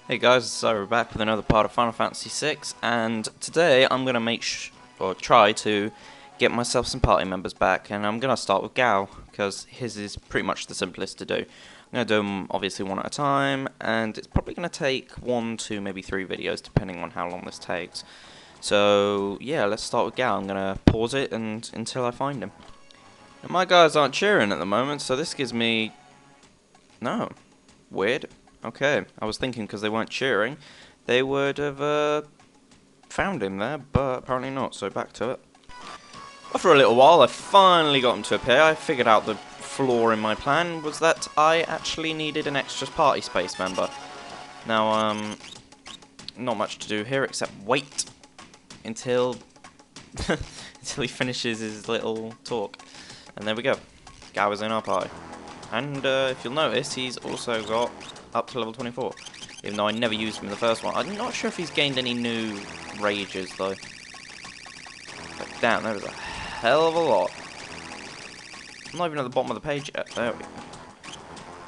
Hey guys, so we're back with another part of Final Fantasy VI, and today I'm going to try to get myself some party members back, and I'm going to start with Gal, because his is pretty much the simplest to do. I'm going to do them obviously one at a time, and it's probably going to take 1, 2, maybe 3 videos, depending on how long this takes. So yeah, let's start with Gal. I'm going to pause it until I find him. And my guys aren't cheering at the moment, so this gives me... No. Weird. Okay, I was thinking because they weren't cheering, they would have found him there, but apparently not, so back to it. After a little while, I finally got him to appear. I figured out the flaw in my plan was that I actually needed an extra party space member. Now, not much to do here except wait until, until he finishes his little talk. And there we go, Gao is in our party. And if you'll notice, he's also got up to level 24, even though I never used him in the first one. I'm not sure if he's gained any new rages, though. But damn, there was a hell of a lot. I'm not even at the bottom of the page yet. There we go.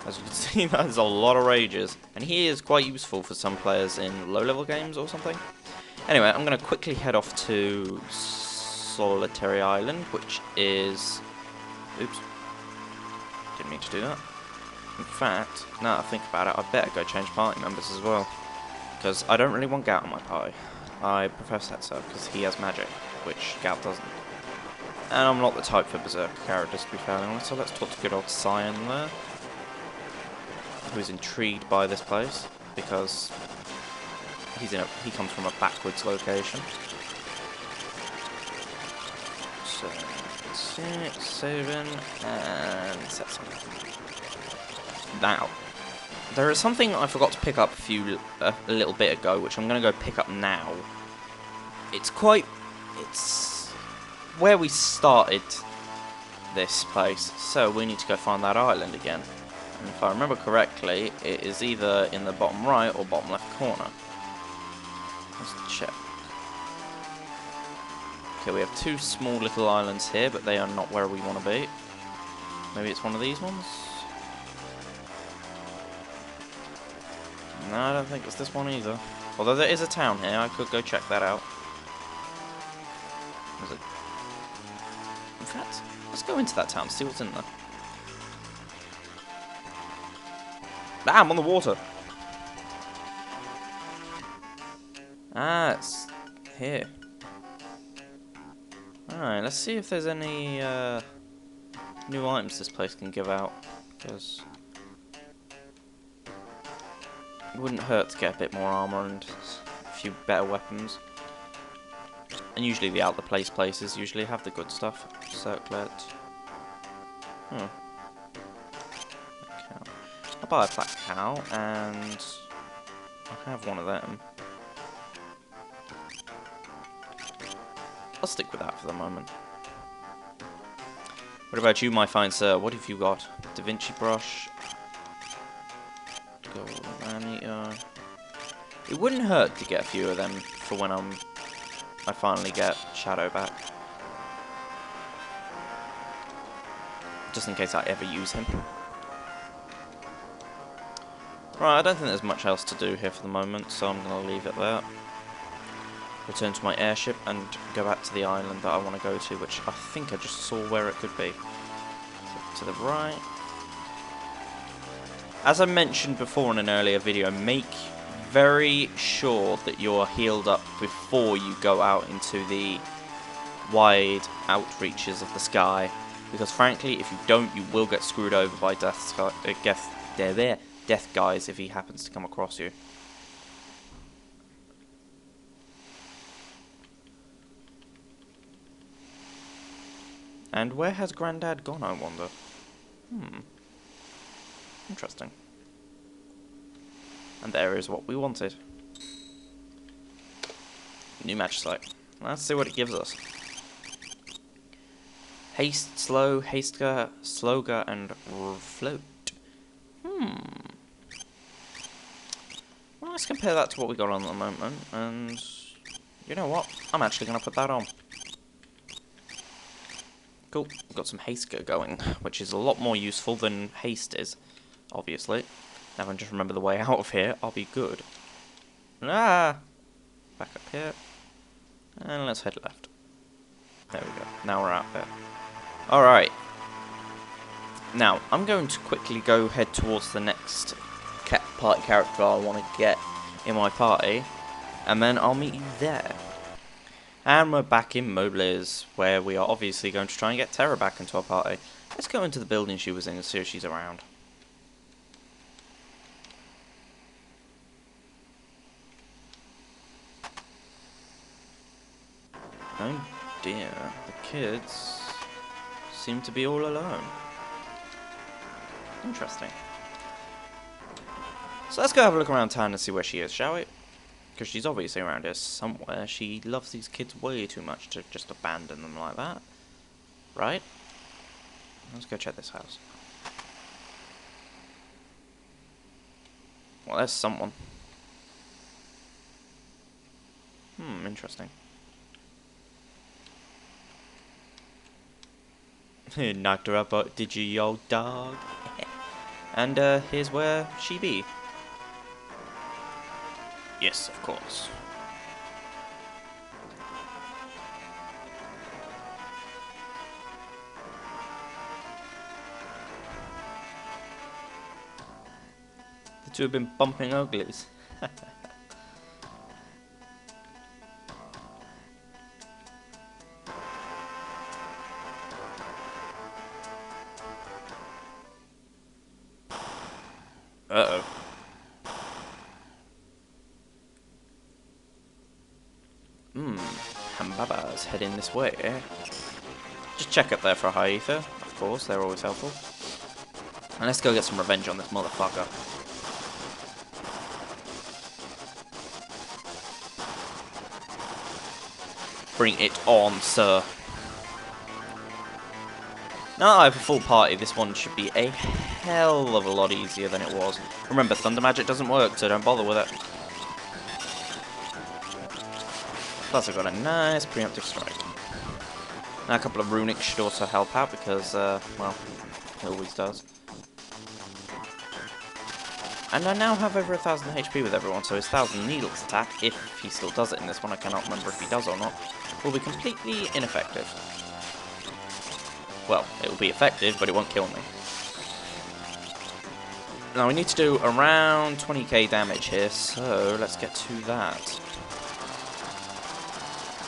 As you can see, there's a lot of rages. And he is quite useful for some players in low-level games or something. Anyway, I'm going to quickly head off to Solitary Island, which is... Oops. Didn't mean to do that. In fact, now that I think about it, I better go change party members as well. Because I don't really want Gout in my party. I prefer Setzer because he has magic, which Gout doesn't. And I'm not the type for Berserker characters, to be fairly honest, so let's talk to good old Cyan there. Who's intrigued by this place, because he comes from a backwards location. So, 6, 7, and Setzer. Now, there is something I forgot to pick up a little bit ago, which I'm going to go pick up now. It's where we started this place, so we need to go find that island again. And if I remember correctly, it is either in the bottom right or bottom left corner. Let's check. Okay, we have 2 small little islands here, but they are not where we want to be. Maybe it's one of these ones? No, I don't think it's this one either. Although there is a town here, I could go check that out. Is it? In fact, let's go into that town, see what's in there. Ah, I'm on the water! Ah, it's here. Alright, let's see if there's any new items this place can give out. Because it wouldn't hurt to get a bit more armor and a few better weapons. And usually the out-the-place places usually have the good stuff. Circlet. Hmm. Cow. I'll buy a flat cow, and I'll have one of them. I'll stick with that for the moment. What about you, my fine sir? What have you got? Da Vinci brush. Gold maneater. It wouldn't hurt to get a few of them for when I finally get Shadow back. Just in case I ever use him. Right, I don't think there's much else to do here for the moment, so I'm going to leave it there. Return to my airship and go back to the island that I want to go to, which I think I just saw where it could be. So, to the right. As I mentioned before in an earlier video, make very sure that you're healed up before you go out into the wide outreaches of the sky, because frankly, if you don't, you will get screwed over by death guys if he happens to come across you. And where has Grandad gone, I wonder? Interesting. And there is what we wanted. New match site. Let's see what it gives us. Haste, slow, haster, sloga, and float. Well, let's compare that to what we got on at the moment, and you know what? I'm actually going to put that on. Cool, we've got some haste going, which is a lot more useful than haste is, obviously. Now if I can just remember the way out of here, I'll be good. Ah! Back up here. And let's head left. There we go. Now we're out there. Alright. Now, I'm going to quickly go head towards the next party character I want to get in my party. And then I'll meet you there. And we're back in Mobliz, where we are obviously going to try and get Terra back into our party. Let's go into the building she was in and see if she's around. Oh dear, the kids seem to be all alone. Interesting. So let's go have a look around town and see where she is, shall we? Because she's obviously around here somewhere. She loves these kids way too much to just abandon them like that. Right? Let's go check this house. Well, there's someone. Interesting. Knocked her up, did you, old dog? And here's where she be. Yes, of course. The two have been bumping uglies. Uh-oh. Hambaba's heading this way. Just check up there for a high ether. Of course, they're always helpful. And let's go get some revenge on this motherfucker. Bring it on, sir. Now that I have a full party, this one should be a hell of a lot easier than it was. Remember, thunder magic doesn't work, so don't bother with it. Plus I've got a nice preemptive strike. Now a couple of runics should also help out because, well, it always does. And I now have over 1000 HP with everyone, so his 1000 needles attack, if he still does it in this one, I cannot remember if he does or not, will be completely ineffective. Well, it will be effective, but it won't kill me. Now we need to do around 20k damage here, so let's get to that.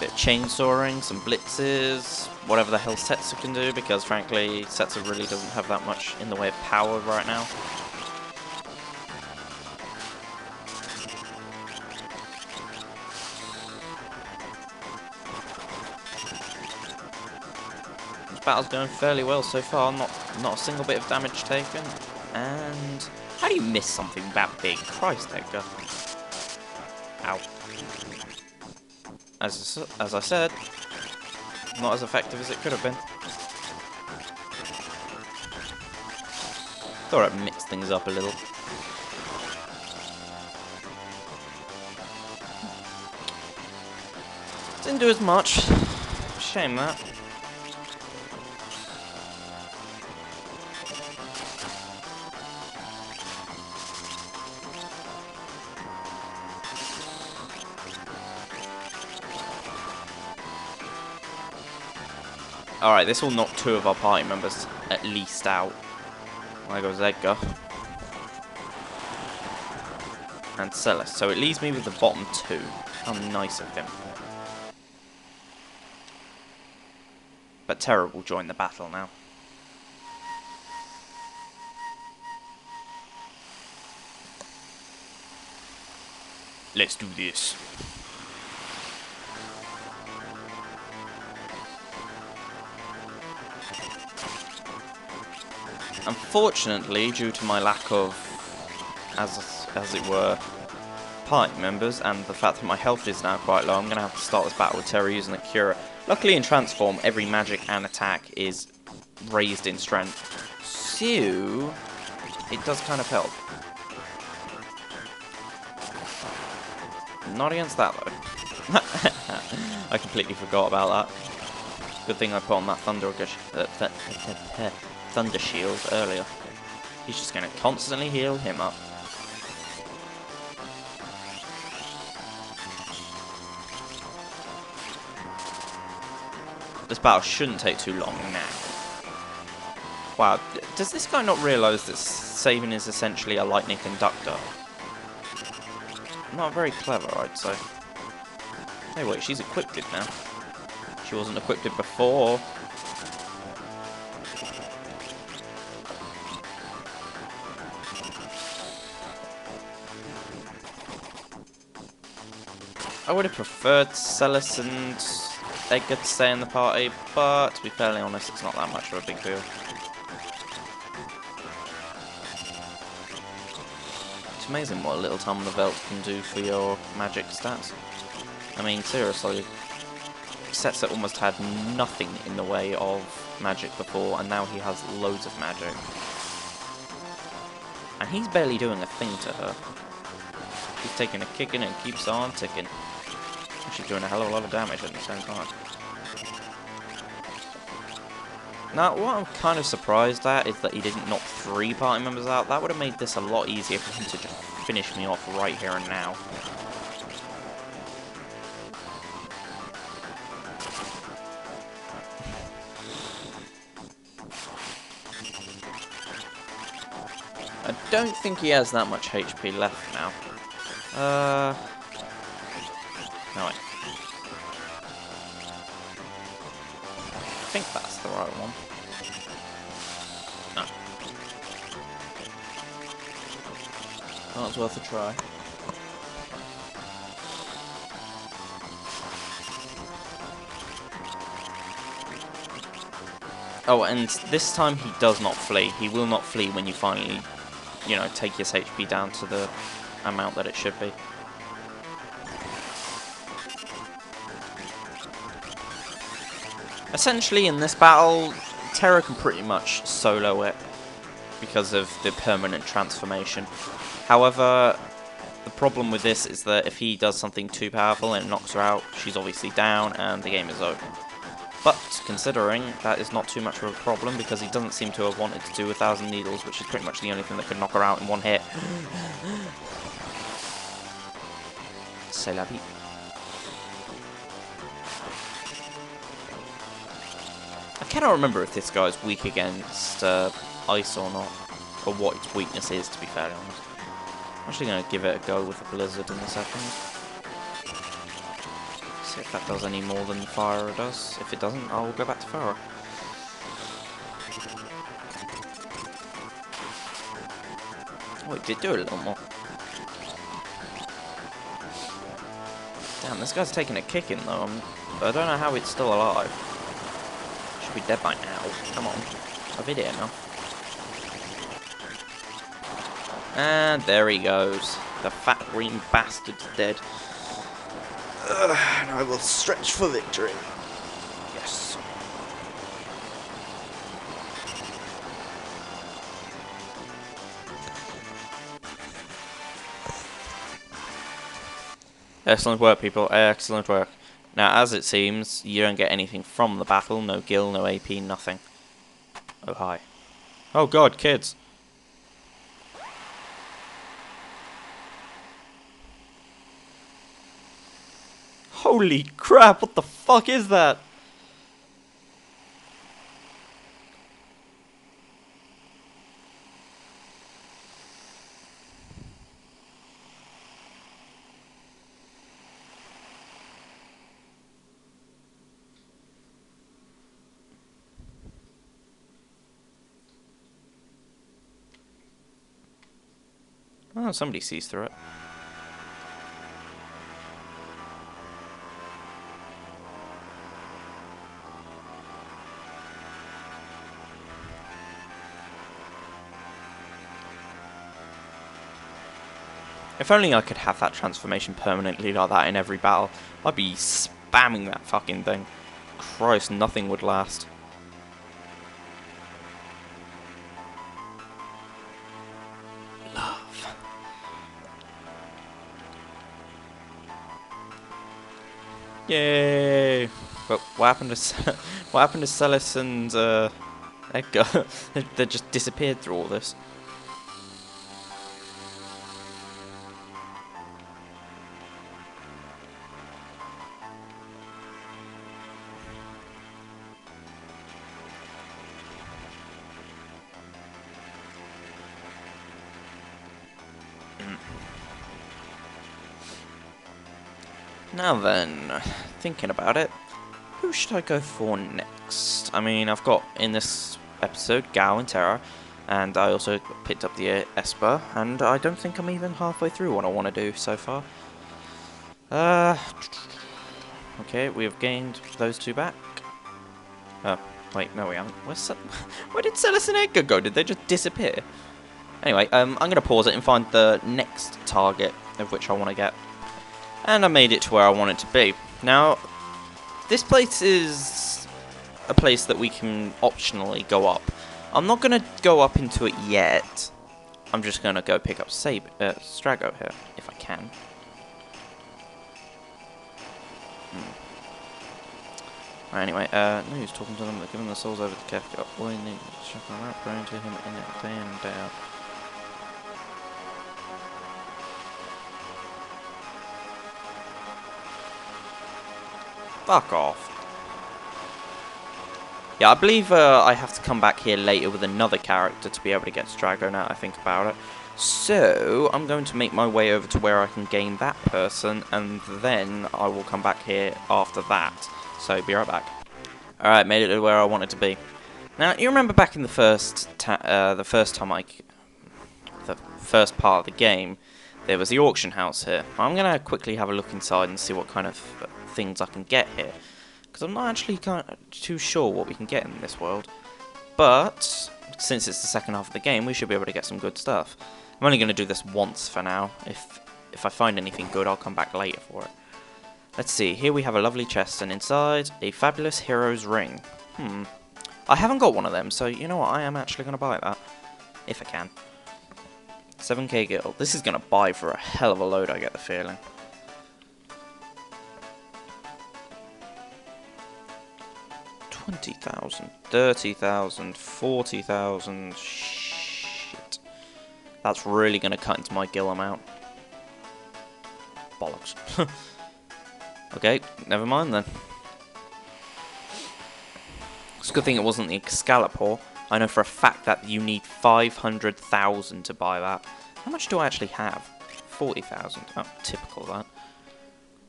Bit of chainsawing, some blitzes, whatever the hell Setsu can do, because frankly, Setsu really doesn't have that much in the way of power right now. This battle's going fairly well so far, not a single bit of damage taken. And how do you miss something that big? Christ, Edgar. Ow. As I said, not as effective as it could have been. Thought I'd mix things up a little. Didn't do as much. Shame that. Alright, this will knock 2 of our party members at least out. There goes Edgar. And Celis. So it leaves me with the bottom 2. How nice of him. But Terra will join the battle now. Let's do this. Unfortunately, due to my lack of, as it were, party members, and the fact that my health is now quite low, I'm going to have to start this battle with Terra using a Cura. Luckily in Transform, every magic and attack is raised in strength, so it does kind of help. Not against that though. I completely forgot about that. Good thing I put on that Thunder Shield earlier. He's just going to constantly heal him up. this battle shouldn't take too long now. Wow, does this guy not realise that Saving is essentially a lightning conductor? Not very clever, I'd say. Hey, wait, she's equipped it now. She wasn't equipped it before. I would have preferred Celis and Edgar to stay in the party, but to be fairly honest, it's not that much of a big deal. It's amazing what a little Tom the Velt can do for your magic stats. I mean, seriously, Setzer almost had nothing in the way of magic before, and now he has loads of magic. And he's barely doing a thing to her. He's taking a kicking and keeps on ticking. She's doing a hell of a lot of damage at the same time. Now, what I'm kind of surprised at is that he didn't knock 3 party members out. That would have made this a lot easier for him to just finish me off right here and now. I don't think he has that much HP left now. No, wait. I think that's the right one. No. Oh, it's worth a try. Oh, and this time he does not flee. He will not flee when you finally, you know, take his HP down to the amount that it should be. Essentially, in this battle, Terra can pretty much solo it because of the permanent transformation. However, the problem with this is that if he does something too powerful and it knocks her out, she's obviously down and the game is over. But, considering that is not too much of a problem because he doesn't seem to have wanted to do 1,000 needles, which is pretty much the only thing that could knock her out in one hit. C'est la vie. I cannot remember if this guy's weak against ice or not, or what its weakness is, to be fairly honest. I'm actually going to give it a go with a blizzard in a second. See if that does any more than fire does. If it doesn't, I'll go back to fire. Oh, it did do a little more. Damn, this guy's taking a kicking though. I don't know how it's still alive. Should be dead by now. Come on. I've hit it enough. And there he goes. The fat green bastard's dead. And I will stretch for victory. Yes. Excellent work, people. Excellent work. Now, as it seems, you don't get anything from the battle. No gil, no AP, nothing. Oh, hi. Oh, God, kids. Holy crap, what the fuck is that? Oh, somebody sees through it. If only I could have that transformation permanently like that in every battle, I'd be spamming that fucking thing. Christ, nothing would last. Love. Yay! But what happened to what happened to Celis and Edgar? They just disappeared through all this. Now then, thinking about it, who should I go for next? I mean, I've got in this episode Gao and Terra, and I also picked up the Esper, and I don't think I'm even halfway through what I want to do so far. Okay, we have gained those two back. Oh, wait, no we haven't. Where did Celis and Edgar go? Did they just disappear? Anyway, I'm going to pause it and find the next target of which I want to get. And I made it to where I want it to be. Now, this place is a place that we can optionally go up. I'm not going to go up into it yet. I'm just going to go pick up Strago here, if I can. Right, anyway, news talking to them, giving the souls over to Kefka. All you need is check them out, praying to him in it day in and day out. Fuck off. Yeah, I believe I have to come back here later with another character to be able to get Strago now I think about it. So, I'm going to make my way over to where I can gain that person, and then I will come back here after that. So, be right back. Alright, made it to where I wanted to be. Now, you remember back in the first part of the game, there was the auction house here. I'm going to quickly have a look inside and see what kind of things I can get here. Because I'm not actually too sure what we can get in this world. But, since it's the second half of the game, we should be able to get some good stuff. I'm only going to do this once for now. If I find anything good, I'll come back later for it. Let's see, here we have a lovely chest, and inside, a fabulous hero's ring. I haven't got one of them, so you know what, I am actually going to buy that. If I can. 7k gil. This is going to buy for a hell of a load, I get the feeling. $20,000, $30,000, $40,000. Shit. That's really going to cut into my gil amount. Bollocks. Okay, never mind then. It's a good thing it wasn't the Excalibur. I know for a fact that you need 500,000 to buy that. How much do I actually have? 40,000. Oh, typical that.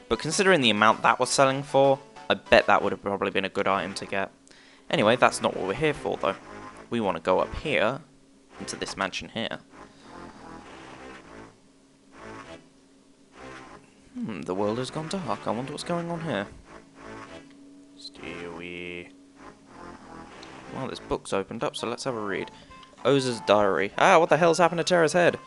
But considering the amount that was selling for, I bet that would have probably been a good item to get. Anyway, that's not what we're here for though. We want to go up here, into this mansion here. The world has gone dark. I wonder what's going on here. Stewie. Well, this book's opened up, so let's have a read. Oza's diary. Ah, what the hell's happened to Terra's head?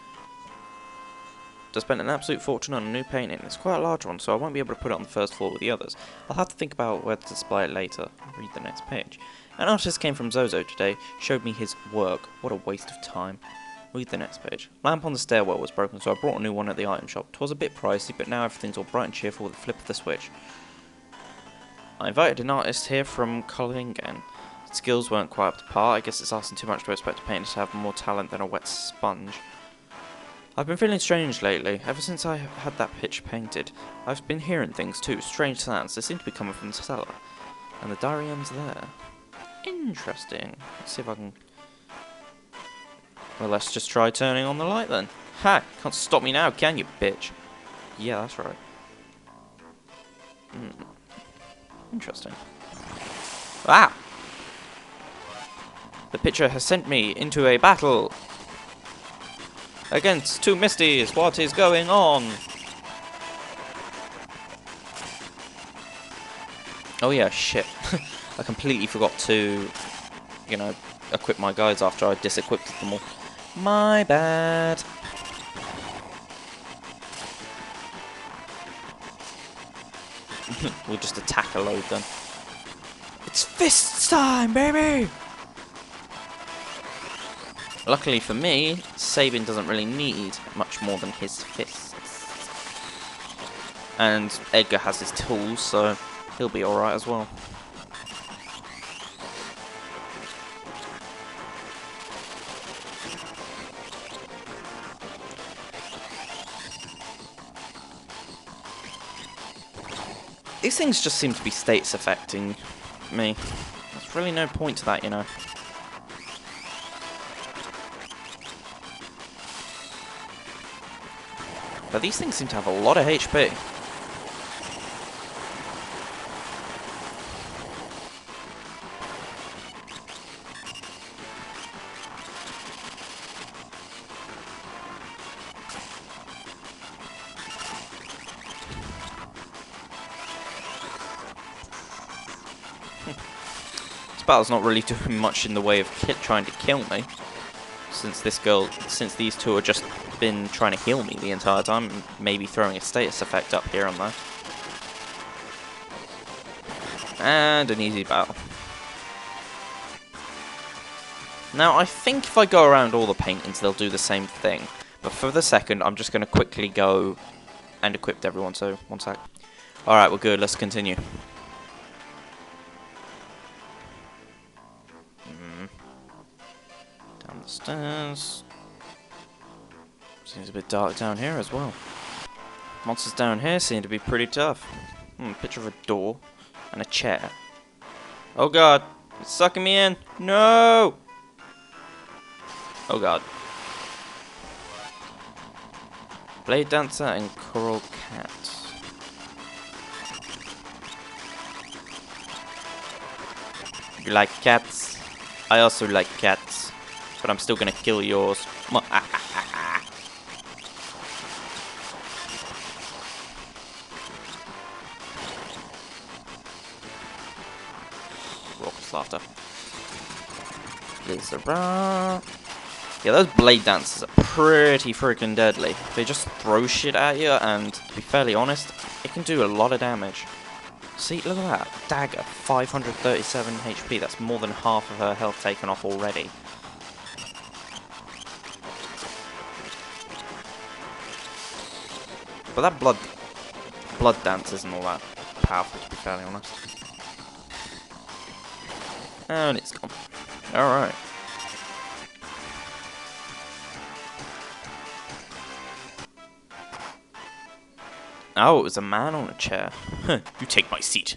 Just spent an absolute fortune on a new painting. It's quite a large one, so I won't be able to put it on the first floor with the others. I'll have to think about where to display it later. Read the next page. An artist came from Zozo today, showed me his work. What a waste of time. Read the next page. Lamp on the stairwell was broken, so I brought a new one at the item shop. 'Twas a bit pricey, but now everything's all bright and cheerful with the flip of the switch. I invited an artist here from Kolingen. His skills weren't quite up to par. I guess it's asking too much to expect a painter to have more talent than a wet sponge. I've been feeling strange lately, ever since I had that picture painted. I've been hearing things too, strange sounds. They seem to be coming from the cellar. And the diary ends there. Interesting. Let's see if I can... Well, let's just try turning on the light then. Ha! Can't stop me now, can you, bitch? Yeah, that's right. Interesting. Ah! The picture has sent me into a battle against two Misties. What is going on? Oh yeah, shit. I completely forgot to, you know, equip my guys after I disequipped them all. My bad. We'll just attack a load then. It's fists time, baby! Luckily for me, Sabin doesn't really need much more than his fists. And Edgar has his tools, so he'll be alright as well. These things just seem to be status affecting me. There's really no point to that, you know. But these things seem to have a lot of HP. battle's not really doing much in the way of trying to kill me, since these two have just been trying to heal me the entire time, and maybe throwing a status effect up here and there. And an easy battle. Now, I think if I go around all the paintings, they'll do the same thing. But for the second, I'm just going to quickly go and equip everyone, so one sec. Alright, we're good, let's continue. Down the stairs. Seems a bit dark down here as well. Monsters down here seem to be pretty tough. Picture of a door and a chair. Oh god, it's sucking me in. No! Oh god. Blade Dancer and Coral Cat. You like cats? I also like cats. But I'm still gonna kill yours. Raucous laughter. Yeah, those blade dancers are pretty freaking deadly. They just throw shit at you, and to be fairly honest, it can do a lot of damage. See, look at that. Dagger, 537 HP. That's more than half of her health taken off already. But that blood dance isn't all that powerful, to be fairly honest. And it's gone. Alright. Oh, it was a man on a chair. You take my seat.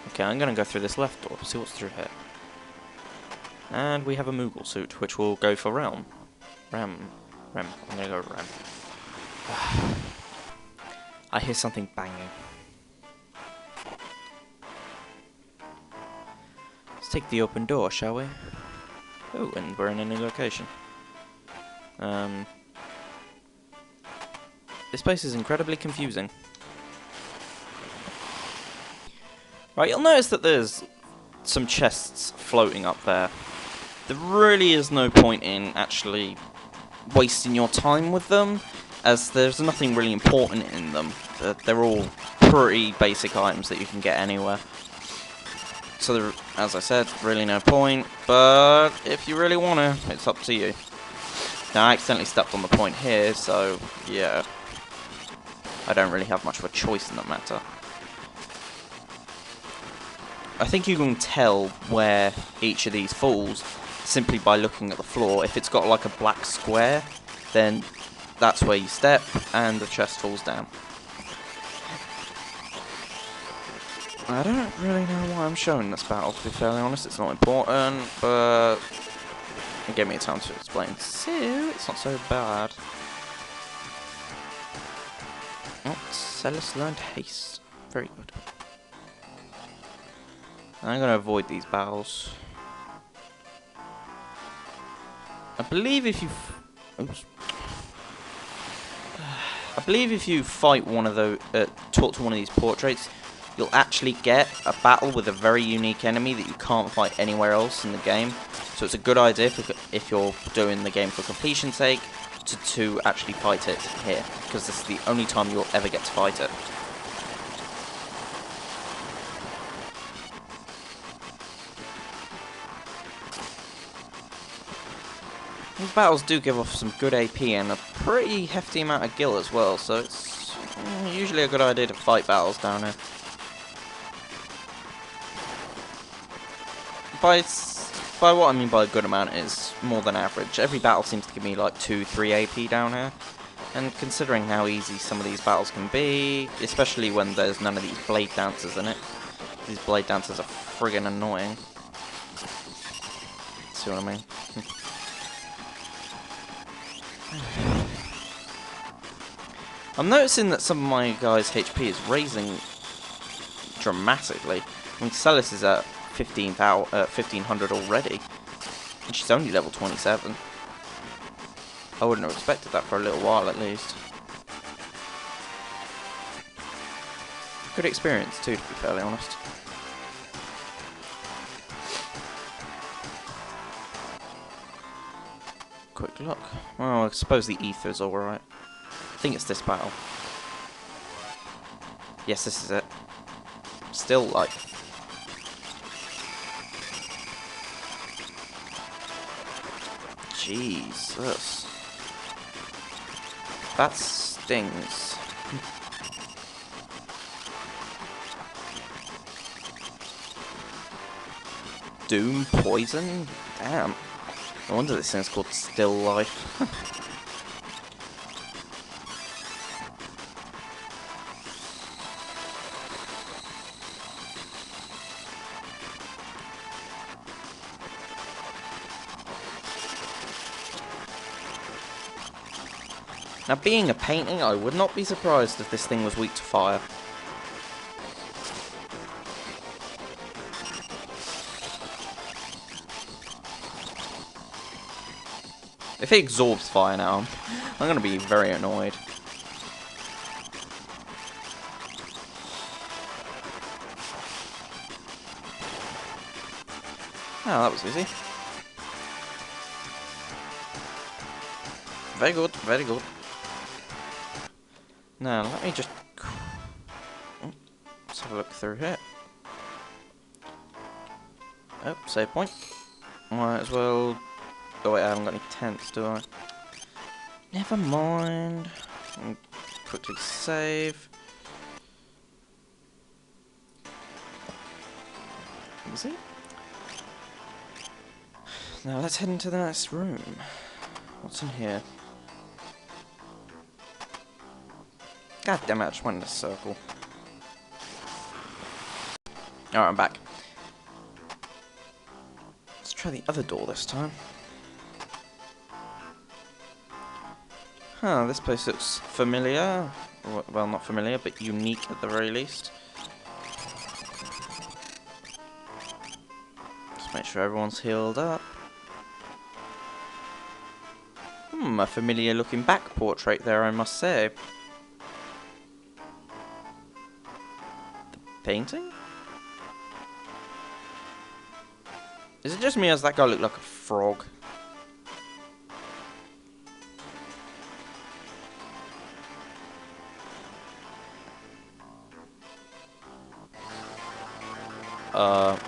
Okay, I'm gonna go through this left door, see what's through here. And we have a Moogle suit, which will go for Realm. Rem. I'm gonna go Rem. I hear something banging. Let's take the open door, shall we? Oh, and we're in a new location. This place is incredibly confusing. Right, you'll notice that there's some chests floating up there. There really is no point in actually wasting your time with them, as there's nothing really important in them. They're all pretty basic items that you can get anywhere. So, there, as I said, really no point, but if you really want to, it's up to you. Now, I accidentally stepped on the point here, so, yeah. I don't really have much of a choice in that matter. I think you can tell where each of these falls simply by looking at the floor. If it's got like a black square, then that's where you step and the chest falls down. I don't really know why I'm showing this battle, to be fairly honest. It's not important, but it gave me a time to explain. So, it's not so bad. Oh, Celis learned haste. Very good. I'm going to avoid these battles. I believe if you... Oops. I believe if you fight one of those... talk to one of these portraits, you'll actually get a battle with a very unique enemy that you can't fight anywhere else in the game. So it's a good idea if you're doing the game for completion's sake to actually fight it here, because this is the only time you'll ever get to fight it. These battles do give off some good AP and a pretty hefty amount of gil as well, so it's usually a good idea to fight battles down here. By what I mean by a good amount is more than average. Every battle seems to give me like 2-3 AP down here. And considering how easy some of these battles can be, especially when there's none of these blade dancers in it. These blade dancers are friggin' annoying. See what I mean? I'm noticing that some of my guys' HP is raising dramatically. I mean, Celis is at 1500 already, and she's only level 27. I wouldn't have expected that for a little while at least. Good experience too, to be fairly honest. quick look. Well, I suppose the ether's alright. I think it's this battle. Yes, this is it. Still life. Jesus. That stings. Doom poison? Damn. No wonder this thing's called Still Life. Now, being a painting, I would not be surprised if this thing was weak to fire. If it absorbs fire now, I'm going to be very annoyed. Oh, that was easy. Very good, very good. Now, let me just... let's have a look through here. Oh, save point. Might as well... oh wait, I haven't got any tents, do I? Never mind. I'll quickly save. Easy. Now let's head into the next room. What's in here? God damn it, I just went in a circle. Alright, I'm back. Let's try the other door this time. Huh, this place looks familiar. Well, not familiar, but unique at the very least. Just make sure everyone's healed up. A familiar looking back portrait there, I must say. The painting? Is it just me, or does that guy look like a frog?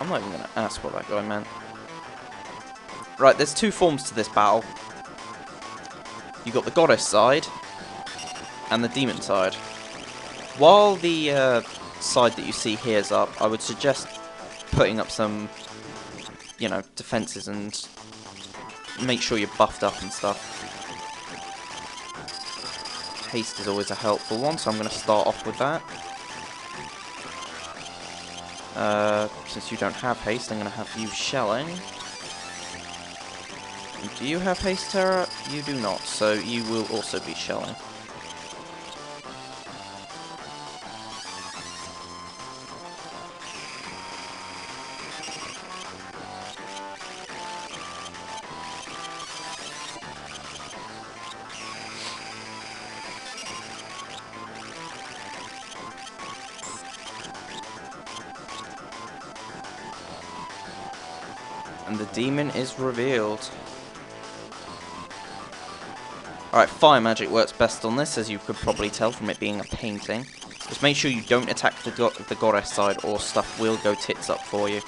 I'm not even going to ask what that guy meant. Right, there's two forms to this battle. You got the goddess side and the demon side. While the side that you see here is up, I would suggest putting up some, you know, defenses and make sure you're buffed up and stuff. Haste is always a helpful one, so I'm going to start off with that. Since you don't have haste, I'm going to have you shelling. Do you have haste, Terra? You do not, so you will also be shelling. And the demon is revealed. Alright, fire magic works best on this, as you could probably tell from it being a painting. Just make sure you don't attack the goddess side, or stuff will go tits up for you.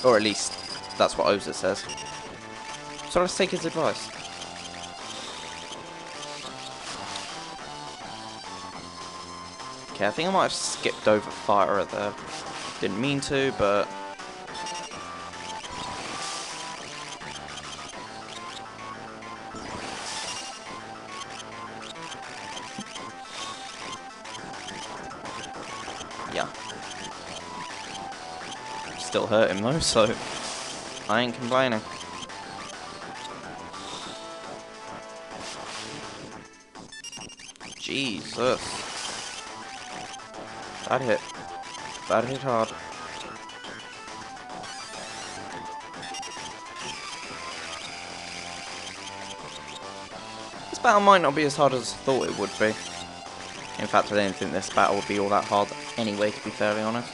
Or at least, that's what Oza says. So let's take his advice. Okay, I think I might have skipped over fire there. Didn't mean to, but... yeah. Still hurt him though, so I ain't complaining. Jesus. That hit. That hit hard. This battle might not be as hard as I thought it would be. In fact, I don't think this battle would be all that hard anyway, to be fairly honest.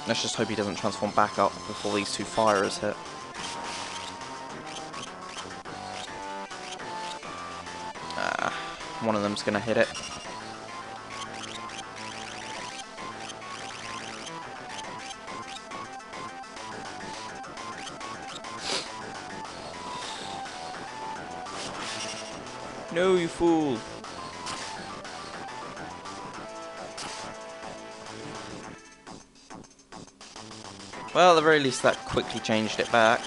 Let's just hope he doesn't transform back up before these two firers hit. One of them's gonna hit it. No, you fool! Well, at the very least, that quickly changed it back.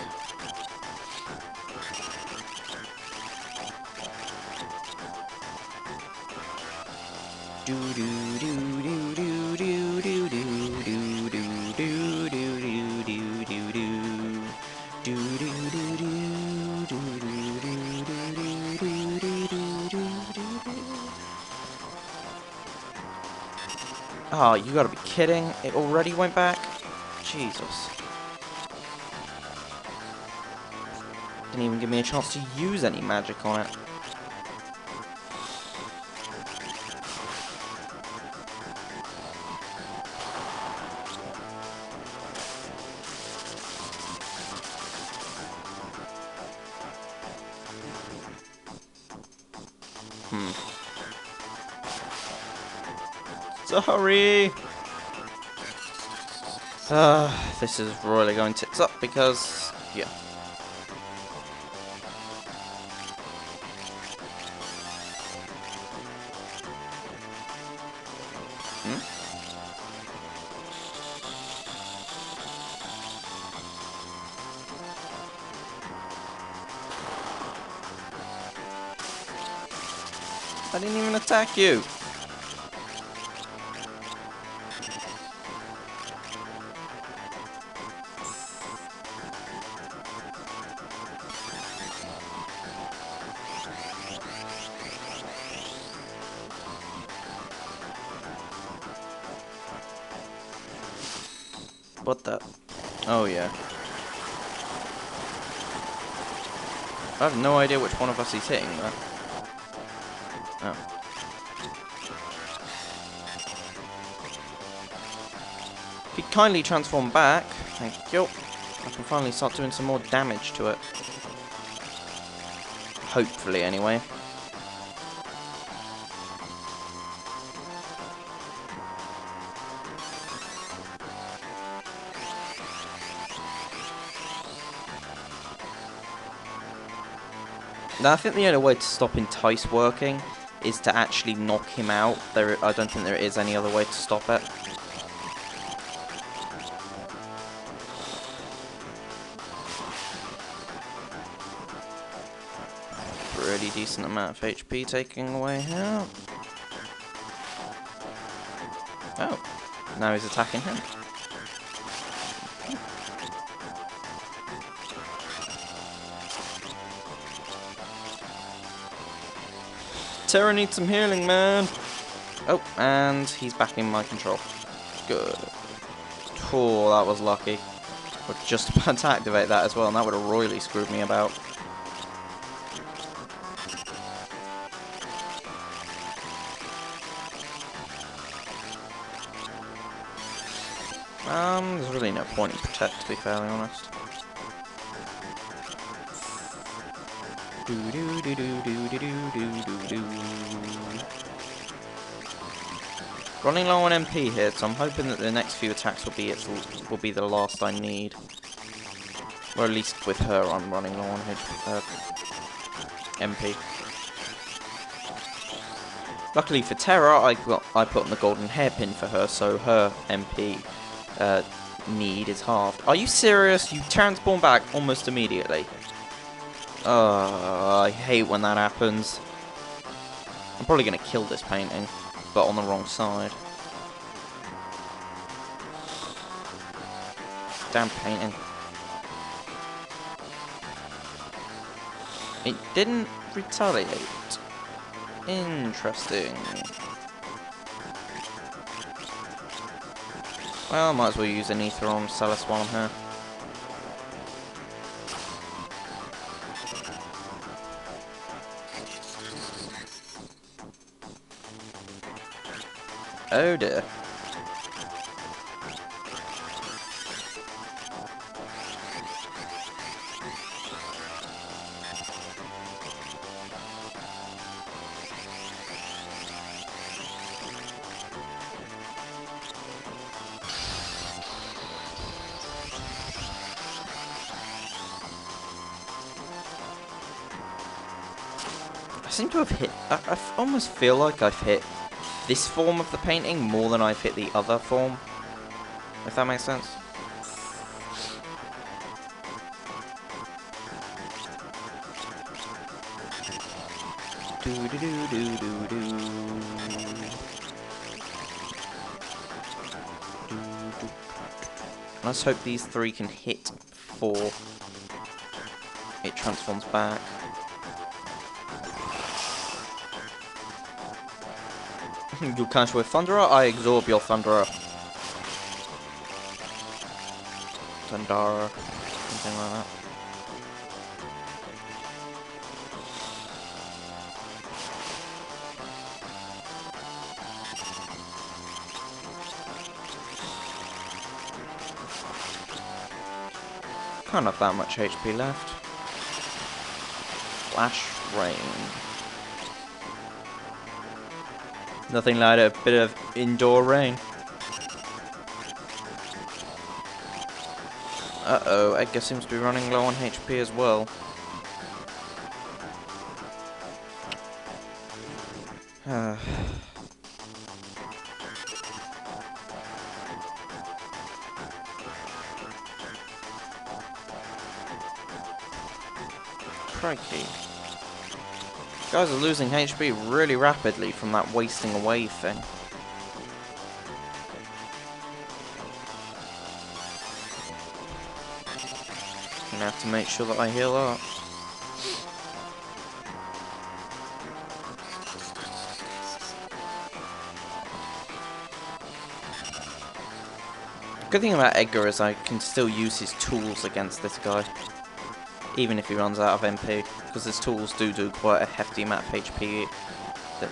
Oh, you gotta be kidding. It already went back? Jesus. Didn't even give me a chance to use any magic on it. Sorry! This is really going tits up because, yeah. I didn't even attack you! What the? Oh, yeah. I have no idea which one of us he's hitting, but... Oh. If he'd kindly transform back, thank you, I can finally start doing some more damage to it. Hopefully, anyway. Now, I think the only way to stop Entice working is to actually knock him out. I don't think there is any other way to stop it. Pretty decent amount of HP taking away here. Oh, now he's attacking him. Terra needs some healing, man. Oh, and he's back in my control. Good. Oh, that was lucky. I was just about to activate that as well, and that would have royally screwed me about. There's really no point in Protect, to be fairly honest. Running low on MP here, so I'm hoping that the next few attacks will be the last I need. Or at least with her, I'm running low on MP. Luckily for Terra, I put on the golden hairpin for her, so her MP need is halved. Are you serious? You transform back almost immediately. I hate when that happens. I'm probably going to kill this painting, but on the wrong side. Damn painting. It didn't retaliate. Interesting. Well, I might as well use an ether on Celis while I'm here. Oh dear. I seem to have hit... I almost feel like I've hit this form of the painting more than I've hit the other form. If that makes sense. Let's hope these three can hit before it transforms back. You counter with Thunderer, I absorb your Thunderer. Thundara, something like that. Can't have that much HP left. Flash rain. Nothing like a bit of indoor rain. Uh-oh, Edgar seems to be running low on HP as well. Crikey. Guys are losing HP really rapidly from that wasting away thing. Gonna have to make sure that I heal up. Good thing about Edgar is I can still use his tools against this guy, even if he runs out of MP, because his tools do quite a hefty amount of HP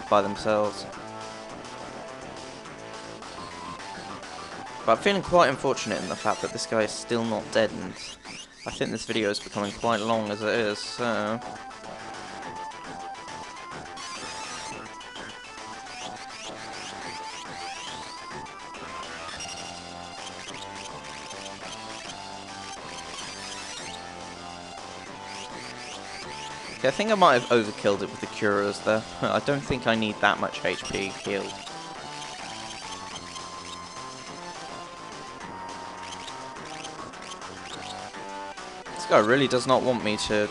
by themselves. But I'm feeling quite unfortunate in the fact that this guy is still not dead, and I think this video is becoming quite long as it is, so... I think I might have overkilled it with the Cures there. I don't think I need that much HP healed. This guy really does not want me to,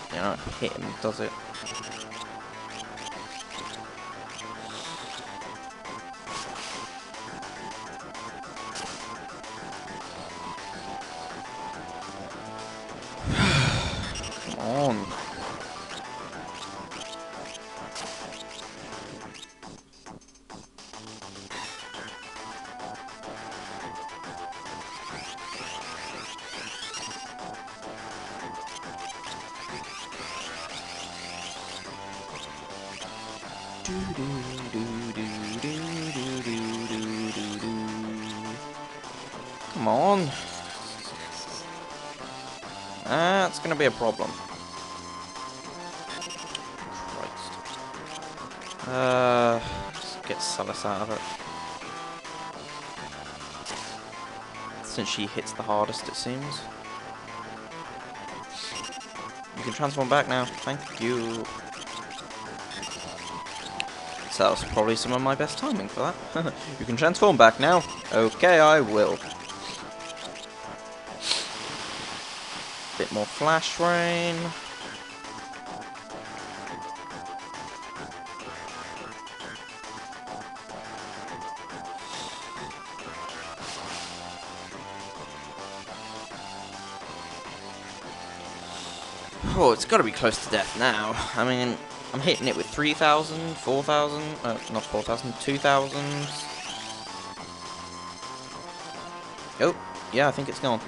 you know, hit him, does it? Come on. Come on. That's gonna be a problem. Christ. Just get Salus out of it. Since she hits the hardest, it seems. You can transform back now. Thank you. So that was probably some of my best timing for that. You can transform back now. Okay, I will. Bit more flash rain. Oh, it's got to be close to death now. I mean, I'm hitting it with 3,000, 4,000, not 4,000, 2,000. Oh, yeah, I think it's gone.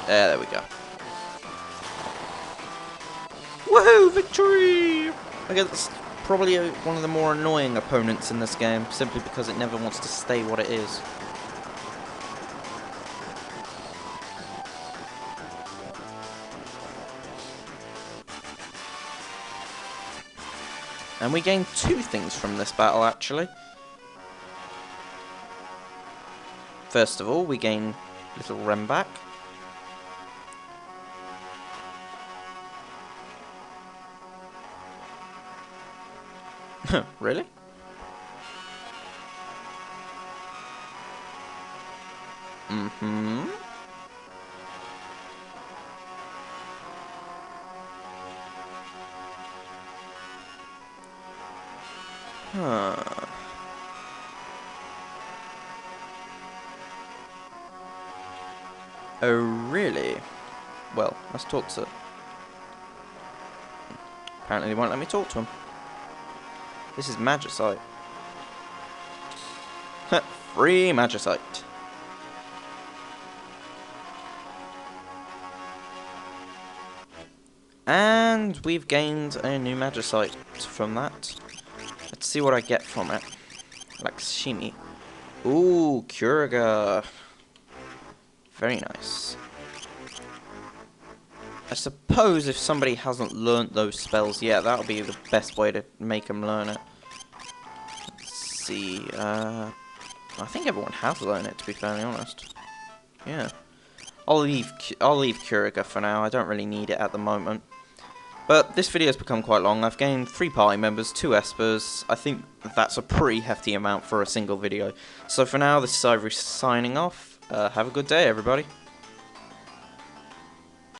There we go. Woohoo, victory! Against Probably one of the more annoying opponents in this game, simply because it never wants to stay what it is. And we gain 2 things from this battle, actually. First of all, we gain little Rem back. Really? Mm-hmm. Huh. Oh, really? Well, let's talk to... Apparently they won't let me talk to him. This is Magicite. Free Magicite. And we've gained a new Magicite from that. Let's see what I get from it. Lakshmi. Ooh, Kuriga. Very nice. I suppose if somebody hasn't learnt those spells yet, that'll be the best way to make them learn it. Let's see. I think everyone has learned it, to be fairly honest. Yeah. I'll leave Kuriga for now. I don't really need it at the moment. But this video has become quite long. I've gained 3 party members, 2 espers. I think that's a pretty hefty amount for a single video. So for now, this is Ivory signing off. Have a good day, everybody.